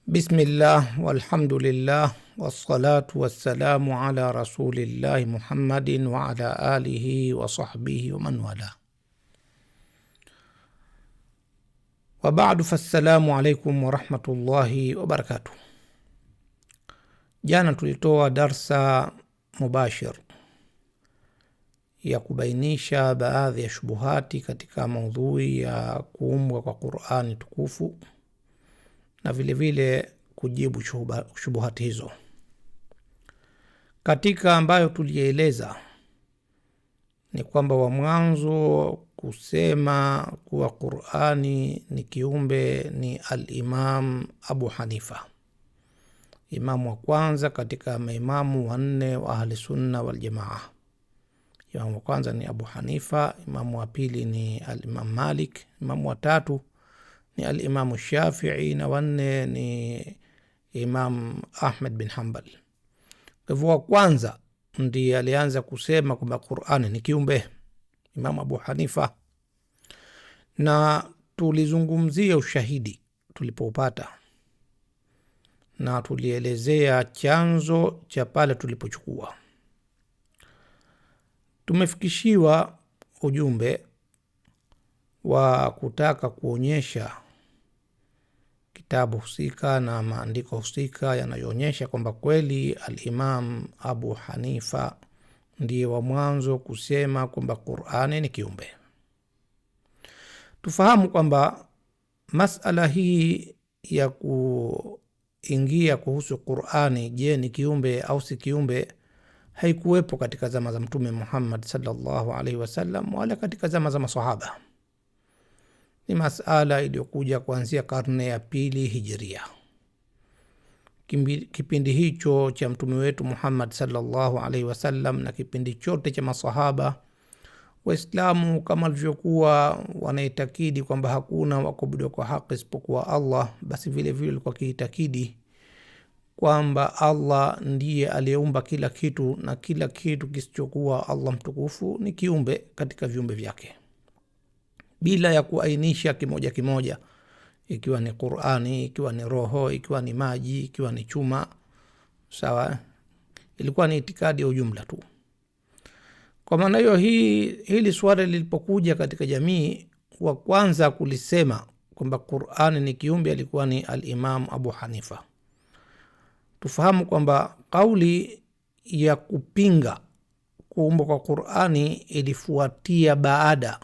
Bismillah walhamdulillah wassalatu wassalamu ala rasulillahi Muhammadin wa ala alihi wa sahbihi wa man wala. Wa ba'du, fassalamu alaikum wa rahmatullahi wa barakatuh. Jana tulitoa darsa mubashir ya kubainisha baadhi ya shubuhati katika maudhui ya kuumbwa kwa Qur'ani tukufu na vile vile kujibu shubuhati hizo. Katika ambayo tulieleza ni kwamba wa mwanzo kusema kuwa Qur'ani ni kiumbe ni al-Imam Abu Hanifa, imamu wa kwanza katika maimamu wanne wa ahli sunna wal jamaa. Imamu wa kwanza ni Abu Hanifa, imamu wa pili ni al-Imam Malik, imamu wa tatu ni al-Imam Shafi'i na wanne ni Imam Ahmad bin Hanbal. Kwa hivyo wa kwanza ndiye alianza kusema kwamba Qur'ani ni kiumbe, Imam Abu Hanifa, na tulizungumzia ushahidi tulipoupata na tulielezea chanzo cha pale tulipochukua. Tumefikishiwa ujumbe wa kutaka kuonyesha kitabu husika na maandiko husika yanayoonyesha kwamba kweli al-Imam Abu Hanifa ndiye wa mwanzo kusema kwamba Qur'ani ni kiumbe. Tufahamu kwamba masala hii ya kuingia kuhusu Qur'ani, je, ni kiumbe au si kiumbe, haikuwepo katika zama za Mtume Muhammad sallallahu alaihi wasallam wala katika zama za maswahaba. Ni masala iliyokuja kuanzia karne ya pili hijiria. Kipindi hicho cha mtume wetu Muhammad sallallahu alaihi wasallam na kipindi chote cha masahaba, Waislamu kama walivyokuwa wanaitakidi kwamba hakuna wakuabudiwa kwa haki isipokuwa Allah, basi vile vile walikuwa kiitakidi kwamba Allah ndiye aliyeumba kila kitu na kila kitu kisichokuwa Allah mtukufu ni kiumbe katika viumbe vyake, bila ya kuainisha kimoja kimoja, ikiwa ni Qur'ani, ikiwa ni roho, ikiwa ni maji, ikiwa ni chuma. Sawa, ilikuwa ni itikadi ya ujumla tu. Kwa maana hiyo, hili swali lilipokuja katika jamii, wa kwanza kulisema kwamba Qur'ani ni kiumbe alikuwa ni al-Imam Abu Hanifa. Tufahamu kwamba kauli ya kupinga kuumbwa kwa Qur'ani ilifuatia baada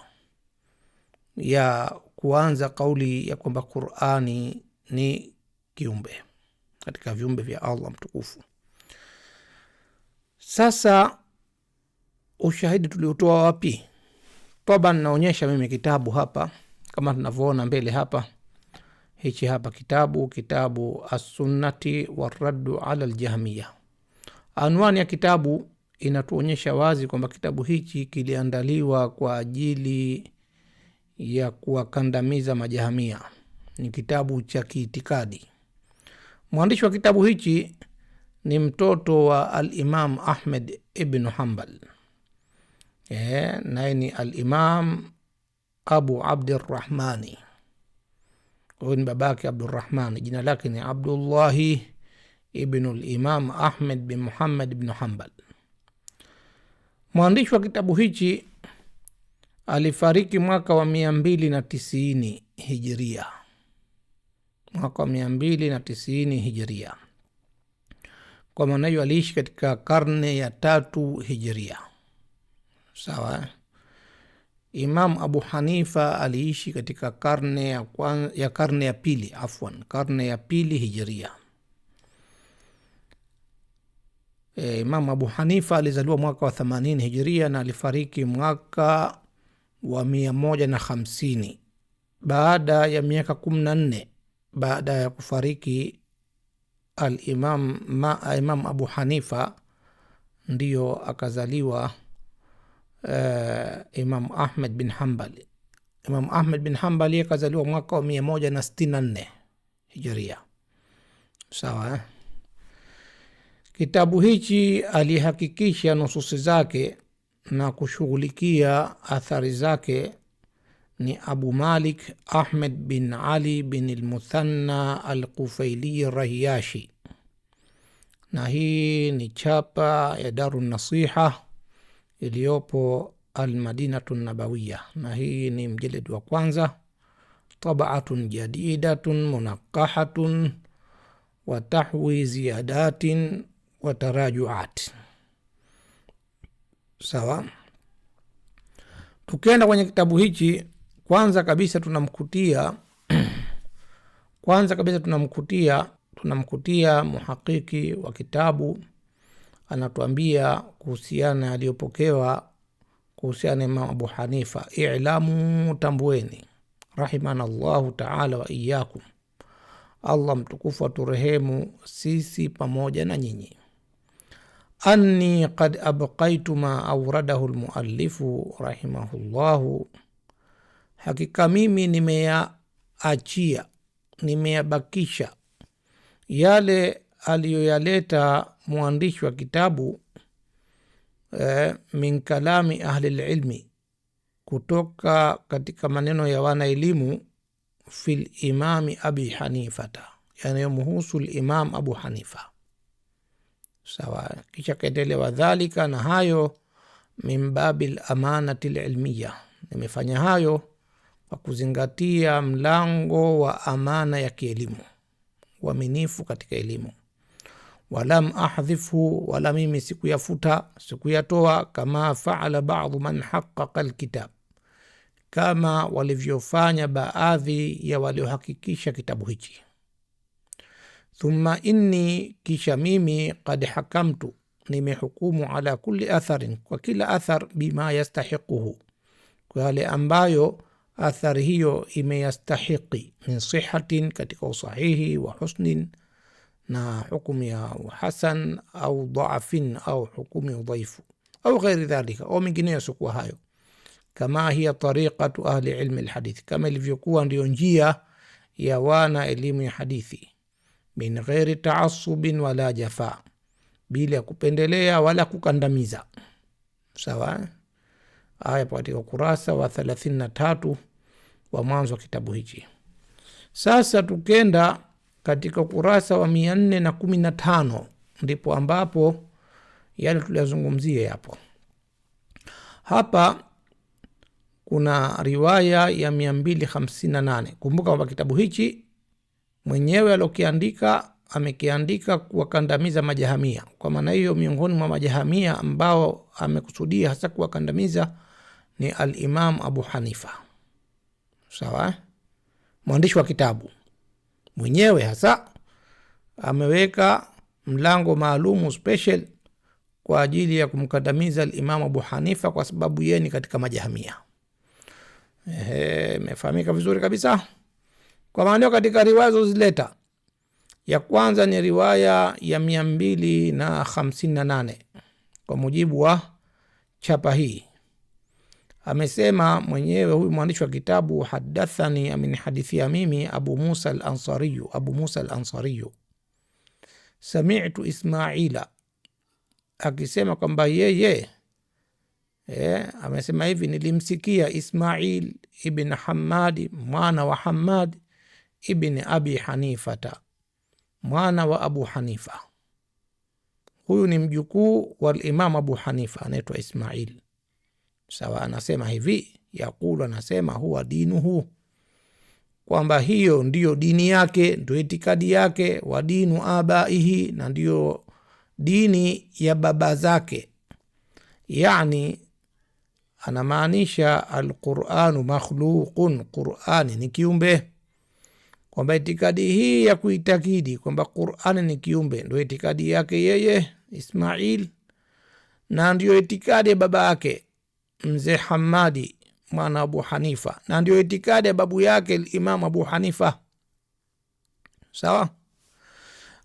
ya kuanza kauli ya kwamba Qur'ani ni kiumbe katika viumbe vya Allah mtukufu. Sasa ushahidi tuliotoa wapi? Toba, naonyesha mimi kitabu hapa kama tunavyoona mbele hapa. Hichi hapa kitabu As-Sunnati war-Raddu ala al-Jahmiyya. Anwani ya kitabu inatuonyesha wazi kwamba kitabu hichi kiliandaliwa kwa ajili ya kuwakandamiza majahamia. Ni kitabu cha kiitikadi. Mwandishi wa kitabu hichi ni mtoto wa al-Imam Ahmad ibn Hanbal, naye ni al-Imam Abu Abdurrahmani. Huyu ni babake Abdurrahmani, jina lake ni Abdullahi ibn al-Imam Ahmad bin Muhammad ibn Hanbal. Mwandishi wa kitabu hichi alifariki mwaka wa 290 hijiria. Mwaka wa 290 hijiria. Kwa maana hiyo aliishi katika karne ya 3 hijiria. Sawa. Imam Abu Hanifa aliishi katika karne ya pili, karne ya pili hijiria. Imam Abu Hanifa alizaliwa mwaka wa 80 hijiria na alifariki mwaka wa 150 baada ya miaka 14 baada ya kufariki Imam Abu Hanifa, ndiyo akazaliwa Imam Ahmad bin Hanbal. Imam Ahmad bin Hanbal akazaliwa mwaka wa 164 hijiria. Sawa. Kitabu hichi alihakikisha nususi zake na kushughulikia athari zake ni Abu Malik Ahmed bin Ali bin al-Muthanna al-Qufaili Rahiyashi, na hii ni chapa ya Darun Nasiha iliyopo Al-Madinatu Nabawiya, na hii ni mjeled wa kwanza, tabaatun jadidatun munaqahatun wa tahwi ziyadatin wa tarajuat. Sawa. Tukienda kwenye kitabu hichi, kwanza kabisa tunamkutia muhakiki wa kitabu, anatuambia kuhusiana aliyopokewa kuhusiana Imam Abu Hanifa: i'lamu, tambueni, rahimana Allahu ta'ala wa iyyakum, Allah mtukufu aturehemu sisi pamoja na nyinyi, anni qad abqaitu ma awradahu almuallifu rahimahullahu, hakika mimi nimeyabakisha yale aliyoyaleta mwandishi wa kitabu min kalami ahli ilmi, kutoka katika maneno ya wana elimu, fil imami Abi Hanifata, yanayomhusu Imam Abu Hanifa. Sawa. Kisha kaendelea, dhalika, na hayo, min babil amanati ilmiya, nimefanya hayo kwa kuzingatia mlango wa amana ya kielimu, uaminifu katika elimu. Walam ahdhifhu, wala mimi sikuyafuta, sikuyatoa, kama faala ba'dhu man haqqaqa alkitab, kama walivyofanya baadhi ya waliohakikisha kitabu hichi. Thumma inni, kisha mimi, qad hakamtu, nimehukumu, ala kulli atharin, kwa kila athar, bima yastahiquhu, kwa yale ambayo athari hiyo imeyastahiqi, min sihatin, katika usahihi, wa husnin, na hukumu ya hasan, au dhaafin, au hukumu ya dhaifu, au ghairi dhalika, au mingineyo sikuwa hayo. Kama hiya tariqatu ahli ilmi alhadithi, kama ilivyokuwa ndio njia ya wana elimu ya hadithi, min ghairi taasubin wala jafa, bila ya kupendelea wala kukandamiza. Sawa. Aya katika ukurasa wa 33 wa mwanzo wa kitabu hichi. Sasa tukenda katika ukurasa wa 415, ndipo ambapo yale tuliyozungumzia hapo. Hapa kuna riwaya ya 258. Kumbuka kwamba kitabu hichi mwenyewe alokiandika amekiandika kuwakandamiza majahamia. Kwa maana hiyo, miongoni mwa majahamia ambao amekusudia hasa kuwakandamiza ni al-Imam Abu Hanifa. Sawa. Mwandishi wa kitabu mwenyewe hasa ameweka mlango maalumu special kwa ajili ya kumkandamiza al-Imam Abu Hanifa, kwa sababu yeye ni katika majahamia. Imefahamika vizuri kabisa. Kwa maana katika riwaya zilizoleta, ya kwanza ni riwaya ya 258 kwa mujibu wa chapa hii. Amesema mwenyewe huyu mwandishi wa kitabu, hadathani, amenihadithia mimi, Abu Musa al-Ansari, sami'tu Ismaila, akisema kwamba yeye amesema hivi, nilimsikia Ismail ibn Hammad, mwana wa Hammad ibn Abi Hanifata, mwana wa Abu Hanifa. Huyu ni mjukuu wa Imam Abu Hanifa, anaitwa Ismail. Sawa. Anasema hivi, yakulu, anasema, huwa dinuhu, kwamba hiyo ndiyo dini yake, ndio itikadi yake, wa dinu abaihi, na ndiyo dini ya baba zake. Yani anamaanisha al-Qur'anu makhluqun, Qur'ani ni kiumbe, kwamba itikadi hii ya kuitakidi kwamba Qur'ani ni kiumbe ndio itikadi yake yeye Ismail, na ndio itikadi ya baba yake mzee Hamadi mwana Abu Hanifa, na ndio itikadi ya babu yake Imam Abu Hanifa. Sawa.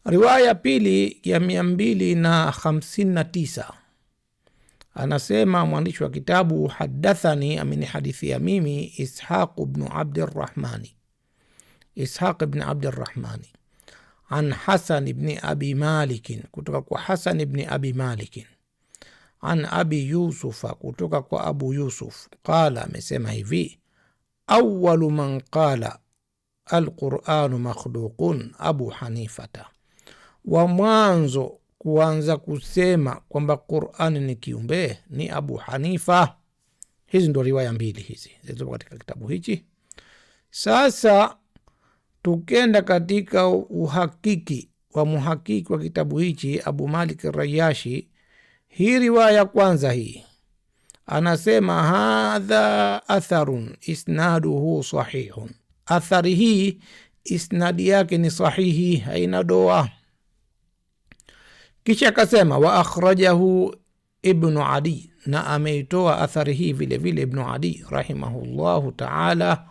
Riwaya pili ya 259, anasema mwandishi wa kitabu, hadathani, amenihadithia mimi, Ishaq ibn Abdirrahmani, an Hasan ibn Abi Malik, kutoka kwa Hasan ibn Abi Malik, an Abi Yusufa, kutoka kwa Abu Yusuf, qala, amesema hivi, awwalu man qala alquranu makhluqun Abu Hanifata, wa mwanzo kuanza kusema kwamba Qur'ani ni kiumbe ni Abu Hanifa. Hizi ndo riwaya mbili hizi zilizo katika kitabu hichi. Sasa tukenda katika uhakiki wa muhakiki wa kitabu hichi Abu Malik Rayashi, hii riwaya kwanza hii anasema hadha atharun isnaduhu sahihun, athari hii isnadi yake ni sahihi, haina doa. Kisha akasema wa akhrajahu Ibnu Adi, na ameitoa athari hii vile vile Ibnu Adi rahimahullahu ta'ala,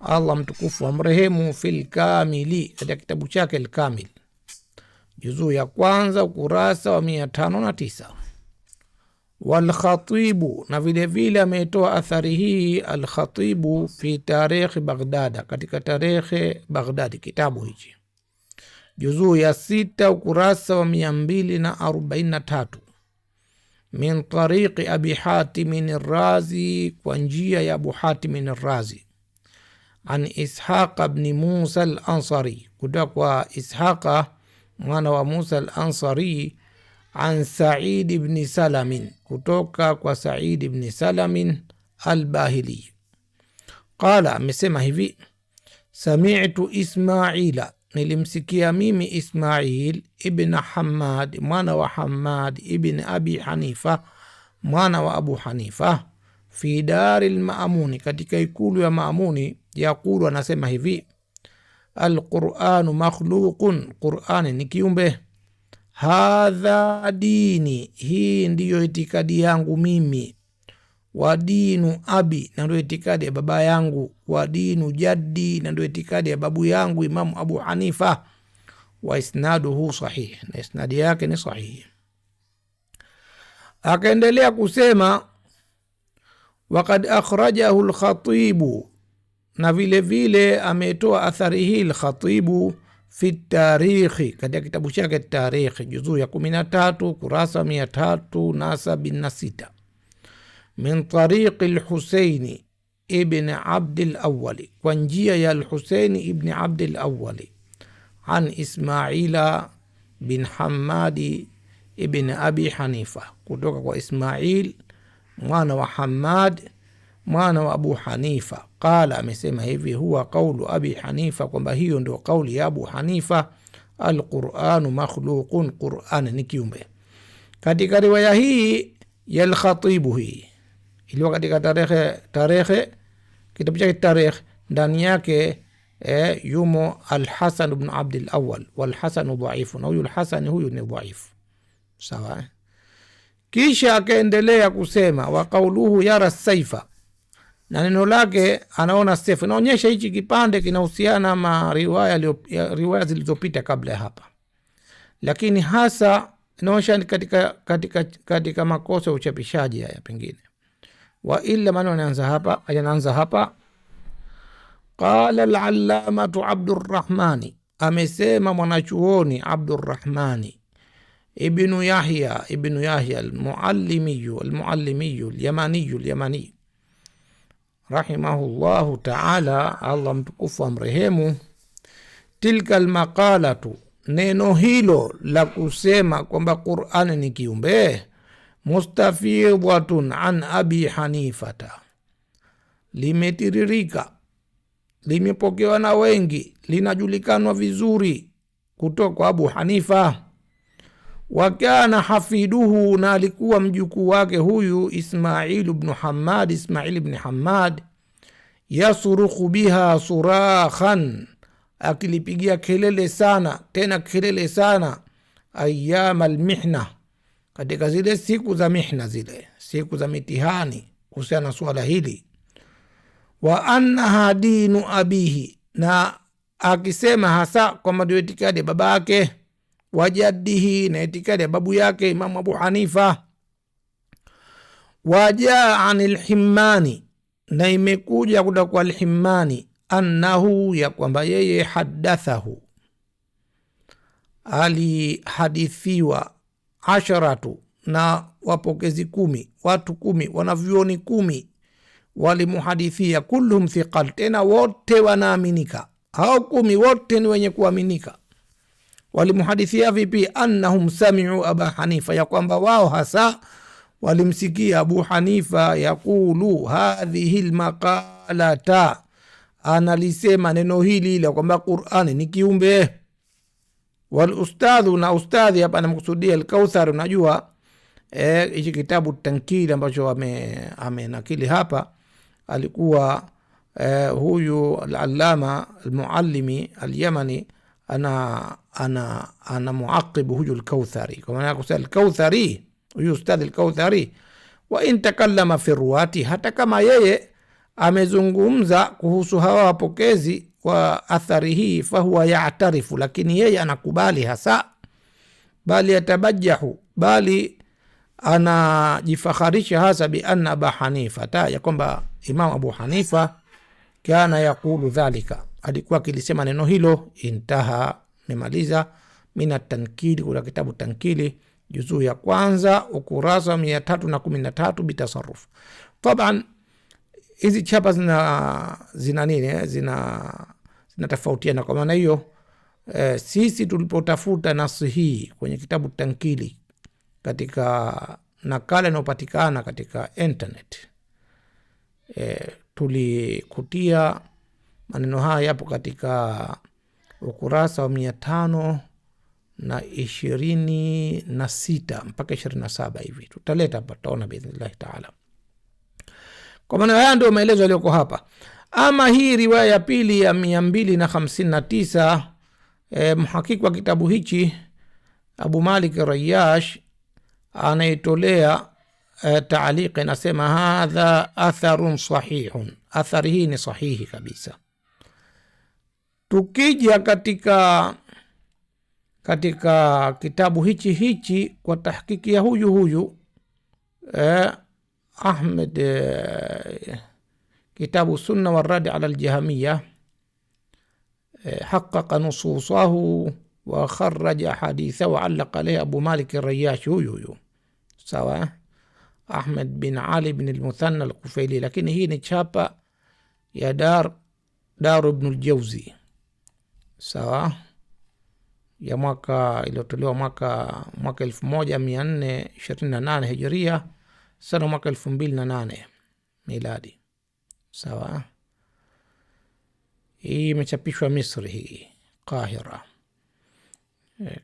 Allah mtukufu amrehemu, fil kamili, katika kitabu chake al-Kamil juzuu ya kwanza ukurasa wa 509. Wal Khatibu, na vile vile ameitoa athari hii al-Khatibu fi tarikh Baghdad, katika tarikh Baghdad kitabu hichi juzuu ya 6 ukurasa wa 243, min tariqi Abi Hatim ar-Razi, kwa njia ya Abu Hatim ar-Razi, an Ishaq ibn Musa al-Ansari, kutoka kwa Ishaqa mwana wa Musa al-Ansari, an Sa'id ibn Salamin, kutoka kwa Sa'id ibn Salamin al-Bahili. Qala, amesema hivi, sami'tu Ismaila, nilimsikia mimi Ismail ibn Hammad mwana wa Hammad ibn Abi Hanifa mwana wa Abu Hanifa, fi dari al-Ma'muni, katika ikulu ya Maamuni, yakulu, anasema hivi, al-Qur'anu makhluqun, Qur'ani ni kiumbe, hadha dini, hii ndiyo itikadi yangu mimi, wa dinu abi, na ndio itikadi ya baba yangu, wa dinu jaddi, na ndio itikadi ya babu yangu Imamu Abu Hanifa, wa isnaduhu sahih, na isnadi yake ni sahihi. Akaendelea kusema waqad akhrajahu al-Khatibu, na vile vile ametoa athari hii al-Khatibu fi tarikhi, katika kitabu chake Tarikhi juzuu ya 13 kurasa 376, min tariqi al-Husaini ibn Abd al-Awwali, kwa njia ya al-Husaini ibn Abd al-Awwali, an Ismaila bin Hammadi ibn Abi Hanifa, kutoka kwa Ismail mwana wa Hammad mwana wa Abu Hanifa. Qala, amesema hivi, huwa qawlu Abi Hanifa, kwamba hiyo ndio kauli ya Abu Hanifa, al-Qur'anu makhluqun, Qur'an ni kiumbe. Katika riwaya hii ya al-Khatibu, hii iliyo katika tarehe kitabu chake Tarikh, ndani yake yumo al-Hasan ibn Abd al-Awwal, wal Hasan dhaifu, na huyu al-Hasan huyu ni dhaifu, sawa. Kisha akaendelea kusema wa qawluhu yara saifa, na neno lake anaona sefu. Inaonyesha hichi kipande kinahusiana na riwaya zilizopita kabla ya hapa, lakini hasa inaonyesha katika makosa ya uchapishaji haya pengine. Wa illa maana anaanza hapa qala al-allamatu Abdurrahmani, amesema mwanachuoni Abdurrahmani ibnu Yahya al-Muallimiyu al-Yamani rahimahullahu ta'ala, Allah mtukufu amrehemu, tilka al-maqalatu, neno hilo la kusema kwamba Qur'ani ni kiumbe, mustafidhatun an Abi Hanifata, limetiririka, limepokewa na wengi, linajulikanwa vizuri kutoka kwa Abu Hanifa. Wa kana hafiduhu, na alikuwa mjukuu wake huyu Ismail ibn Hammad, yasruku biha surakhan, akilipigia kelele sana, tena kelele sana, ayyam al-mihna, katika zile siku za mihna, zile siku za mitihani, kuhusiana na swala hili. Wa annaha dinu abihi, na akisema hasa kwamba ndio itikadi ya baba yake, wajadihi, na itikadi ya babu yake Imamu Abu Hanifa. Wajaa anil Himmani, na imekuja kutoka kwa al-Himmani, annahu, ya kwamba yeye, hadathahu, alihadithiwa, asharatu, na wapokezi 10, watu 10, wanavyuoni 10, walimuhadithia, kulluhum thiqal, tena wote wanaaminika, hao 10 wote ni wenye kuaminika. Walimuhadithia vipi? Annahum sami'u Aba Hanifa, ya kwamba wao hasa walimsikia Abu Hanifa yakulu hadhihi almaqalata, analisema neno hili ila kwamba Qur'ani ni kiumbe. Wal ustadhu, na ustadhi hapa anamkusudia Al-Kauthar. Unajua hichi kitabu Tankili ambacho amenakili hapa, alikuwa huyu al-Allama al-Muallimi al-Yamani ana muaqibu huyu Al-Kauthari, kwa maana kusema Al-Kauthari, huyu ustadhi Al-Kauthari, wa in takallama fi ruwati, hata kama yeye amezungumza kuhusu hawa wapokezi wa athari hii, fahuwa ya'tarifu, lakini yeye anakubali hasa, bali yatabajahu, bali anajifakharisha hasa bi anna Aba Hanifa, ya kwamba Imam Abu Hanifa kana yakulu dhalika, alikuwa akilisema neno hilo. Intaha, memaliza mina Tankili, kuna kitabu Tankili juzuu ya kwanza ukurasa 313 bitasarruf. Taban hizi chapa zina nini, zinatofautiana. Kwa maana hiyo sisi tulipotafuta nasi hii kwenye kitabu Tankili katika nakala inayopatikana katika internet, tulikutia maneno haya yapo katika ukurasa wa 526 mpaka 27 hivi. Tutaleta hapa, tutaona biidhnillah taala. Kwa maana haya ndio maelezo yaliyoko hapa. Ama hii riwaya ya pili ya 259, mhakiki wa kitabu hichi Abu Malik Rayash anaitolea taaliq, anasema hadha atharun sahihun, athari hii ni sahihi kabisa. Tukija katika kitabu hichi kwa tahkiki ya huyu Ahmed, kitabu Sunna wa Rad ala al-Jahmiyya, haqqaqa nususahu wa kharraja haditha wa allaqa alayhi Abu Malik Rayash, huyu sawa, Ahmed bin Ali bin al-Muthanna al-Qufaili, lakini hii ni chapa ya Dar ibn al-Jawzi, sawa, ya mwaka iliyotolewa mwaka 1428 Hijria, sana mwaka 2008 miladi, sawa. Hii imechapishwa Misri, hii Qahira,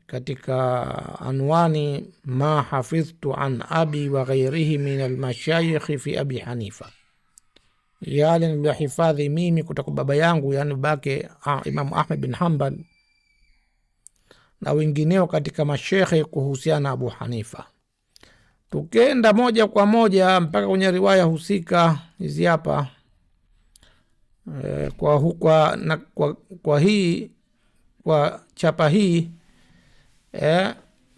katika anwani ma hafidhtu an abi wa ghairihi min almashayikh fi Abi Hanifa, yale nilihifadhi mimi kutoka baba yangu, yani bake Imam Ahmed bin Hanbal na wengineo katika mashekhe kuhusiana na Abu Hanifa. Tukenda moja kwa moja mpaka kwenye riwaya husika hizi hapa, kwa chapa hii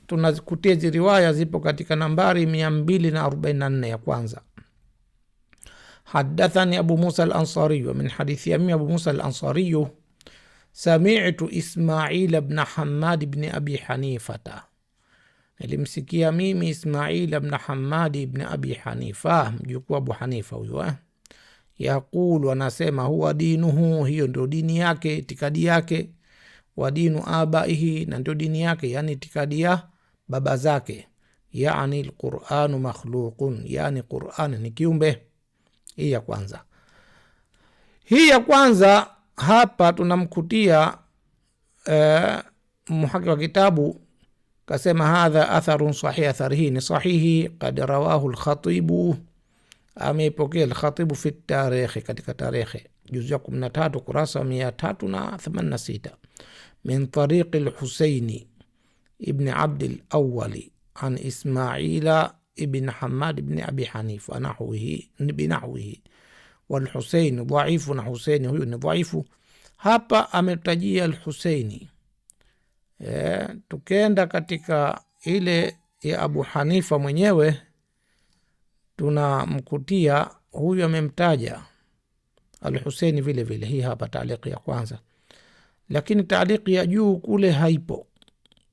tunazikutia hizi riwaya zipo katika nambari 244 ya kwanza. Hadathani Abu Musa al-Ansari, min hadithi ya Abu Musa al-Ansari, sami'tu Ismail ibn Hammad ibn Abi Hanifata, nilimsikia mimi Ismail ibn Hammad ibn Abi Hanifa, mjukuu Abu Hanifa huyo, yaqulu, anasema, huwa dinuhu, hiyo ndio dini yake, itikadi yake, wa dinu abaihi, na ndio dini yake, yani itikadi ya baba zake, yani al-Qur'anu makhluqun, yani Qur'an ni kiumbe. Hii ya kwanza. Hii ya kwanza hapa tunamkutia muhakiki wa kitabu kasema hadha atharun sahih, athari hii ni sahihi, qad rawahu al-Khatibu, ameipokea al-Khatibu fi tarikh, katika tarikhi juzu ya 13 kurasa 386, min tariq al-Husaini ibn Abd al-Awwali an Ismaila ibn Hammad ibn Abi Hanifa nahwihi binahwihi, wal Husaini dhaifu, na Husaini huyu ni dhaifu. Hapa ametajia al-Husaini. Tukenda katika ile ya Abu Hanifa mwenyewe tunamkutia huyu amemtaja al-Husaini vile vile. Hii hapa taaliki ya kwanza, lakini taaliki ya juu kule haipo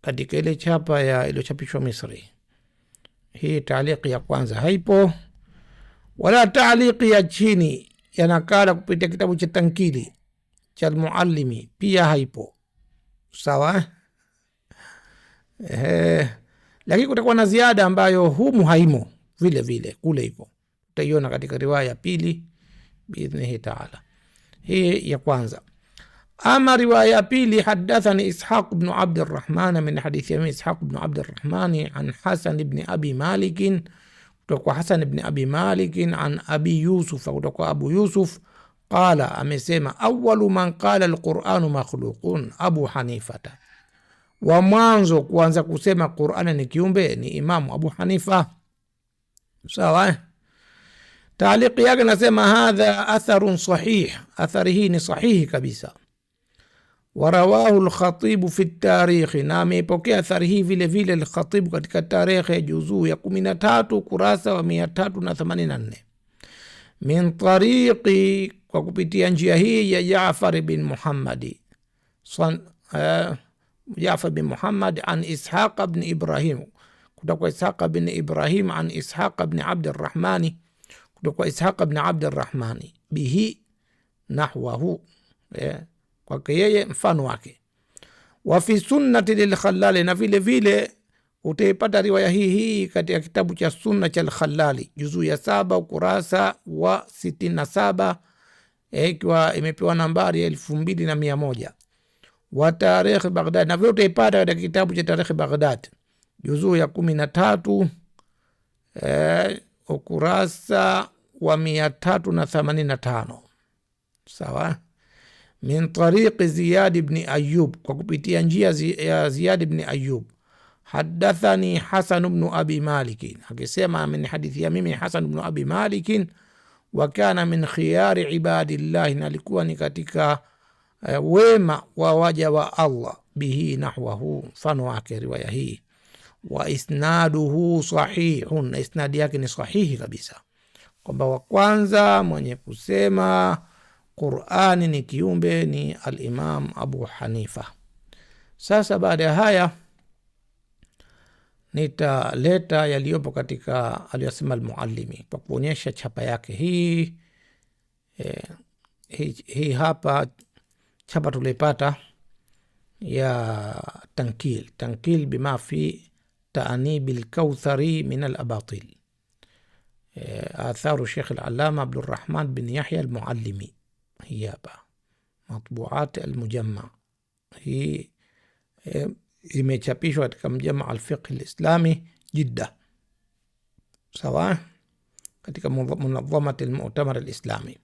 katika ile chapa ya iliyochapishwa Misri. Hii taaliki ya kwanza haipo, Wala ta'liqi ya chini ya nakala kupitia kitabu cha Tankili cha Al-Muallimi pia haipo. Sawa? Lakini kutakuwa na ziada ambayo humu haimo vile vile, kule ipo. Utaiona katika riwaya ya pili biidhnihi taala. Hii ya kwanza. Ama riwaya ya pili, hadathani Ishaq ibn Abd al-Rahman, min hadithi ya Ishaq ibn Abd al-Rahman an Hasan ibn Abi Malik, kutoka Hasan ibn Abi Malik an Abi Yusuf, kutoka Abu Yusuf qala, amesema awwalu man qala al-Qur'anu makhluqun Abu Hanifata, wa mwanzo kuanza kusema Qur'ani ni kiumbe ni Imamu Abu Hanifa. Sawa. Taaliqi yake nasema hadha atharun sahih, athari hii ni sahihi kabisa. Warawahu al-Khatib fi at-Tarikh, na amepokea athari hii vile vile al-Khatib katika Tarikh ya juzuu ya 13 kurasa wa 384, min tariqi, kwa kupitia njia hii ya Jaafar bin Muhammad Jaafar bin Muhammad an Ishaq ibn Ibrahim, kutoka Ishaq bin Ibrahim an Ishaq bin Abd al-Rahman, kutoka Ishaq bin Abd al-Rahman bihi nahwahu, kwake yeye mfano wake. Wa fi sunnati lil-Khallali, na vile vile utaipata riwaya hii katika kitabu cha sunna cha al-Khallali juzuu ya 7 ukurasa wa 67, ikiwa imepewa nambari ya 2100. Wa Tarikh Baghdad, na vile utaipata katika kitabu cha Tarikh Baghdad juzuu ya 13 ukurasa wa 385. Sawa. Min tariqi Ziyad ibn Ayyub, kwa kupitia njia ya Ziyad ibn Ayyub. Hadathani Hasan ibn Abi Malik, akisema min hadithi ya mimi Hasan ibn Abi Malik, wa kana min khiyari ibadillah, na alikuwa ni katika wema wa waja wa Allah, bihi nahwahu, mfano wake riwaya hii. Wa isnaduhu sahihun, na isnadi yake ni sahihi kabisa, kwamba wa kwanza mwenye kusema Qur'ani ni kiumbe ni al-Imam Abu Hanifa. Sasa baada ya haya nitaleta yaliyopo katika aliyosema al-Muallimi kwa kuonyesha chapa yake hii. Hii hapa chapa tulipata ya Tankil bima fi ta'anib al-Kawthari min al-abatil, atharu Sheikh al-Allama Abdul Rahman bin Yahya al-Muallimi. Hii hapa matbuat al-Mujamma, hii imechapishwa katika Mjamma al-Fiqh al-Islami Jidda, sawa, katika Munadhamat al-Mu'tamar al-Islami.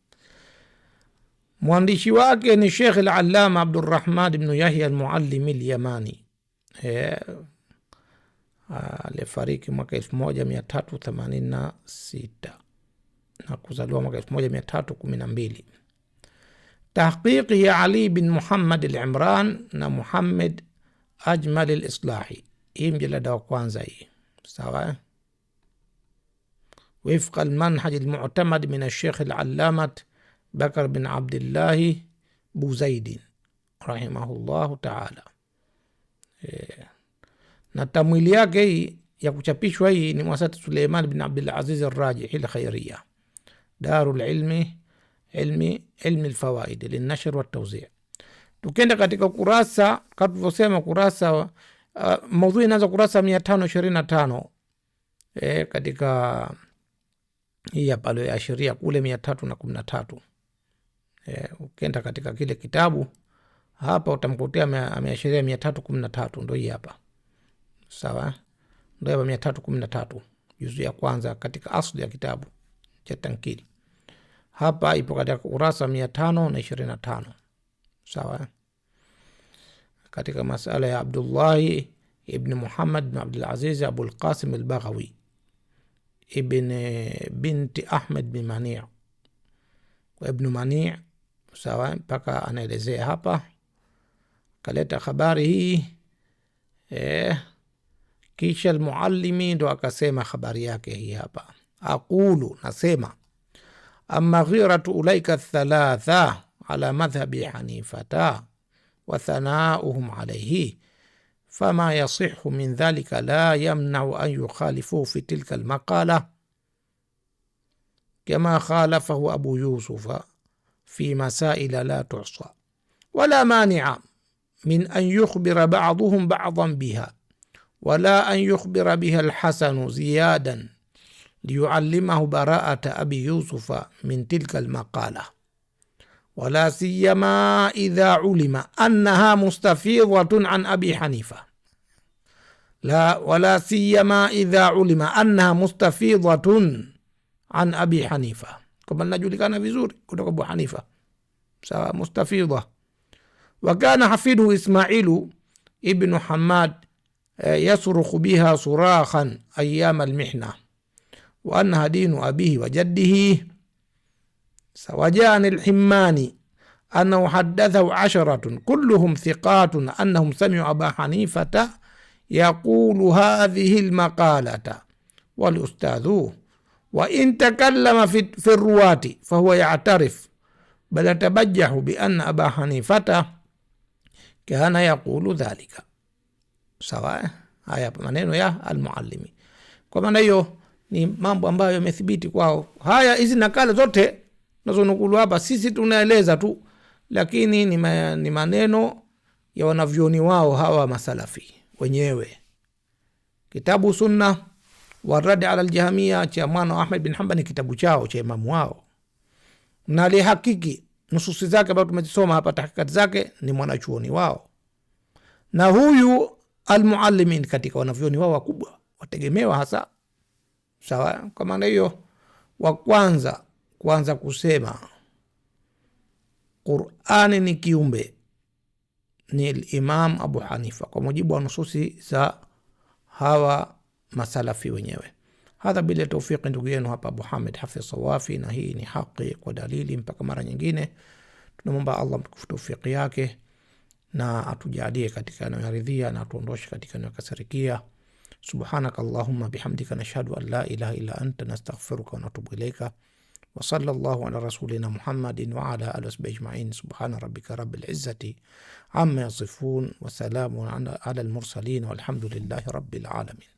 Mwandishi wake ni Sheikh al-Allama Abdul Rahman ibn Yahya al-Muallimi al-Yamani, alifariki mwaka 1386 na kuzaliwa mwaka 1312. Tahqiqi ya Ali bin Muhammad al-Imran na Muhammad Ajmal al-Islahi, hii mjalada wa kwanza hii, sawa. Wifqa al-manhaj al-mu'tamad min al-Sheikh al-Allamat Bakr bin Abdillahi Buzaidin rahimahullahu ta'ala. Na tamwili yake hii ya kuchapishwa hii ni Muasasat Suleiman bin Abdul Aziz al-Rajihi al-Khairiyya, Darul ilmi al-Fawaid lin-nashr wa at-tawzi'. Tukenda katika kurasa, kama tulivyosema kurasa maudhui inaanza kurasa 525, katika hii hapa aliyoashiria kule 313. Ukenda katika kile kitabu hapa utamkutia ameashiria 313, ndio hii hapa, sawa, ndio hapa 313 juzu ya kwanza katika asli ya kitabu cha Tankili. Hapa ipo katika kurasa 525, sawa, katika masala ya Abdullah ibn Muhammad ibn Abdul Aziz Abu al-Qasim al-Baghawi ibn binti Ahmed bin Mani' wa ibn Mani', sawa, mpaka anaelezea hapa, kaleta habari hii. Kisha al-Muallimi ndo akasema habari yake hii hapa, aqulu, nasema, amma ghiratu ulaika thalatha ala madhhabi Hanifata wa thanauhum alayhi fama yasihu min dhalika la yamna'u an yukhalifu fi tilka al-maqala. كما خالفه أبو يوسف في مسائل لا تحصى، ولا مانع من أن يخبر بعضهم بعضا بها، ولا أن يخبر بها الحسن زيادا ليعلمه براءة أبي يوسف من تلك المقالة، ولا سيما إذا علم أنها مستفيضة عن أبي حنيفة. ولا سيما إذا علم أنها مستفيضة عن أبي حنيفة، كما نجولي كان vizuri kutoka Abu Hanifa sawa, mustafidha. وكان حفيده إسماعيل ابن حماد يصرخ بها صراخا أيام المحنة، وأنها دين أبيه وجده. وجاء الحماني أنه حدثه 10 كلهم ثقات أنهم سمعوا أبا حنيفة يقول هذه المقالة، والأستاذ وإن تكلم في الرواة فهو يعترف بل يتبجح بأن أبا حنيفة كان يقول ذلك. sawa. Haya maneno ya Al-Muallimi. Kwa maana hiyo ni mambo ambayo yamethibiti kwao. Haya, hizi nakala zote nazonukulu hapa sisi tunaeleza tu, lakini ni maneno ya wanavyoni wao hawa masalafi wenyewe. Kitabu Sunna wa Rad ala al-Jahmiya cha mwana Ahmad bin Hanbal ni kitabu chao cha imamu wao, na lihakiki nususi zake ambazo tumezisoma hapa, tahqiqat zake ni mwanachuoni wao, na huyu Al-Muallimin katika wanavyoni wao wakubwa wategemewa hasa. Sawa. Kwa maana hiyo wa kwanza kusema Qur'ani ni kiumbe ni Imam Abu Hanifa kwa mujibu wa nususi za hawa masalafi wenyewe. Hadha bila tawfiq ndugu yenu hapa Abu Hamid Hafidh Sawafi, na hii ni haki kwa dalili. Mpaka mara nyingine, tunamwomba Allah mtukufu tawfiki yake na atujalie katika anayoridhia na atuondoshe katika anayokasirikia. Subhanaka Allahumma bihamdika nashhadu an la ilaha illa anta nastaghfiruka wa natubu ilayka. wa sallallahu ala rasulina Muhammadin wa ala alihi wasahbihi ajma'in. Subhana rabbika rabbil izzati amma yasifun wa salamun ala al-mursalin walhamdulillahi rabbil alamin.